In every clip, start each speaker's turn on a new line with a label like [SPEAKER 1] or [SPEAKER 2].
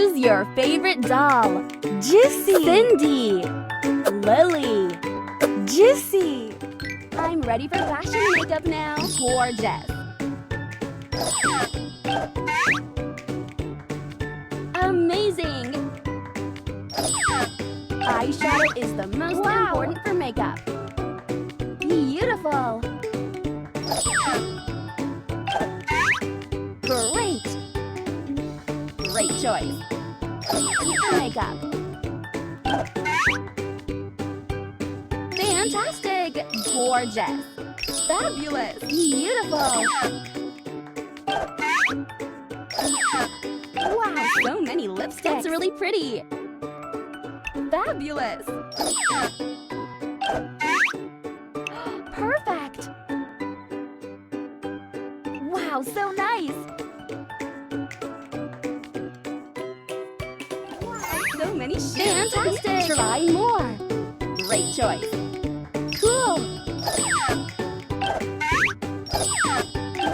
[SPEAKER 1] Choose your favorite doll. Juicy. Cindy. Lily. Juicy. I'm ready for fashion makeup now. Gorgeous. Amazing. Eyeshadow is the most important for makeup. Beautiful. Great. Great choice. Makeup. Fantastic. Gorgeous. Fabulous. Beautiful. Wow, so many lipsticks. That's really pretty. Fabulous. Perfect. Wow, so nice. Wow, so many shoes. Fantastic. Try more. Great choice. Cool.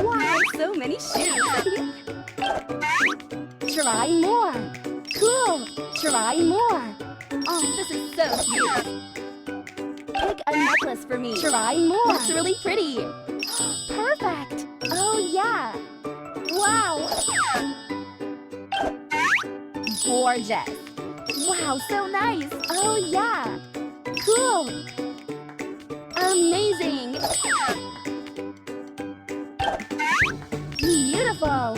[SPEAKER 1] Wow, so many shoes. Try more. Cool. Try more. Oh, this is so cute. Pick a necklace for me. Try more. That's really pretty. Perfect. Oh, yeah. Wow. Gorgeous. Wow, so nice. Oh, yeah. Cool. Amazing. Beautiful.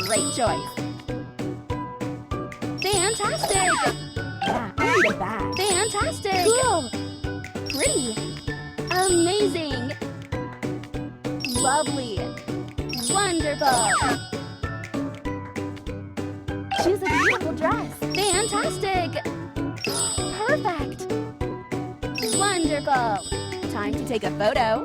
[SPEAKER 1] Great choice. Fantastic. Yeah, I need a bag. Fantastic. Cool. Pretty. Amazing. Lovely. Wonderful. Choose a beautiful dress. Fantastic. Perfect. Wonderful. Time to take a photo.